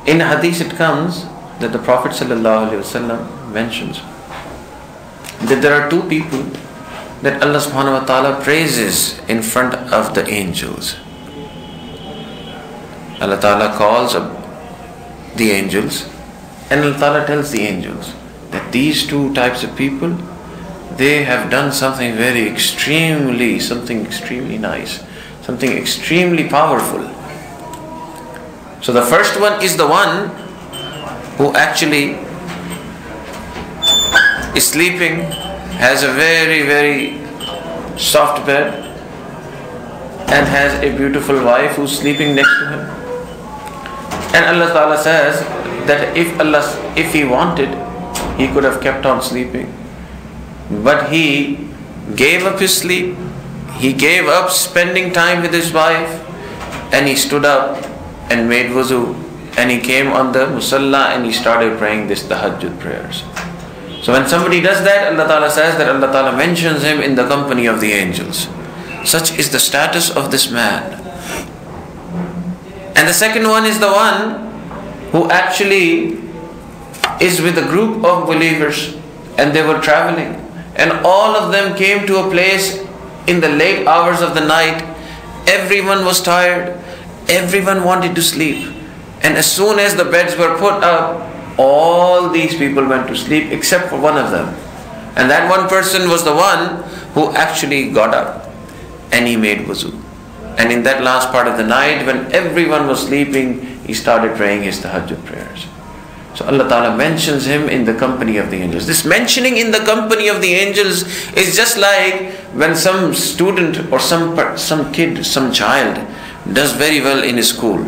In hadith it comes that the Prophet ﷺ mentions that there are two people that Allah subhanahu wa ta'ala praises in front of the angels. Allah ta'ala calls up the angels, and Allah ta'ala tells the angels that these two types of people, they have done something something extremely nice, something extremely powerful. So the first one is the one who actually is sleeping, has a very soft bed, and has a beautiful wife who's sleeping next to him. And Allah Ta'ala says that if He wanted, He could have kept on sleeping. But He gave up His sleep, He gave up spending time with His wife, and He stood up and made wuzu, and He came on the musalla and He started praying this Tahajjud prayers. So when somebody does that, Allah Ta'ala says that Allah Ta'ala mentions him in the company of the angels. Such is the status of this man. And the second one is the one who actually is with a group of believers, and they were traveling, and all of them came to a place in the late hours of the night. Everyone was tired, everyone wanted to sleep, and as soon as the beds were put up, all these people went to sleep except for one of them. And that one person was the one who actually got up and he made wuzu. And in that last part of the night, when everyone was sleeping, he started praying his tahajjud prayers. So Allah Ta'ala mentions him in the company of the angels. This mentioning in the company of the angels is just like when some student or some kid, some child does very well in his school.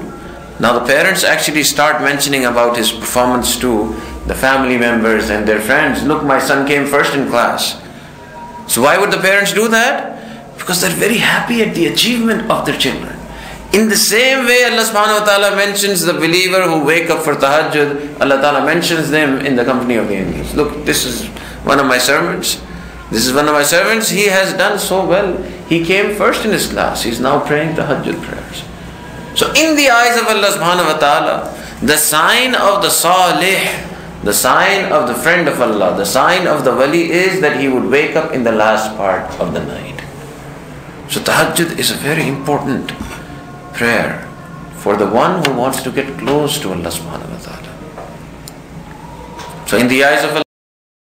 Now the parents actually start mentioning about his performance to the family members and their friends. Look, my son came first in class. So why would the parents do that? Because they're very happy at the achievement of their children. In the same way, Allah subhanahu wa ta'ala mentions the believer who wake up for tahajjud. Allah ta'ala mentions them in the company of the angels. Look, this is one of my servants. This is one of my servants. He has done so well. He came first in his class. He's now praying tahajjud prayers. So in the eyes of Allah subhanahu wa ta'ala, the sign of the salih, the sign of the friend of Allah, the sign of the wali is that he would wake up in the last part of the night. So tahajjud is a very important prayer for the one who wants to get close to Allah subhanahu wa ta'ala. So in the eyes of Allah,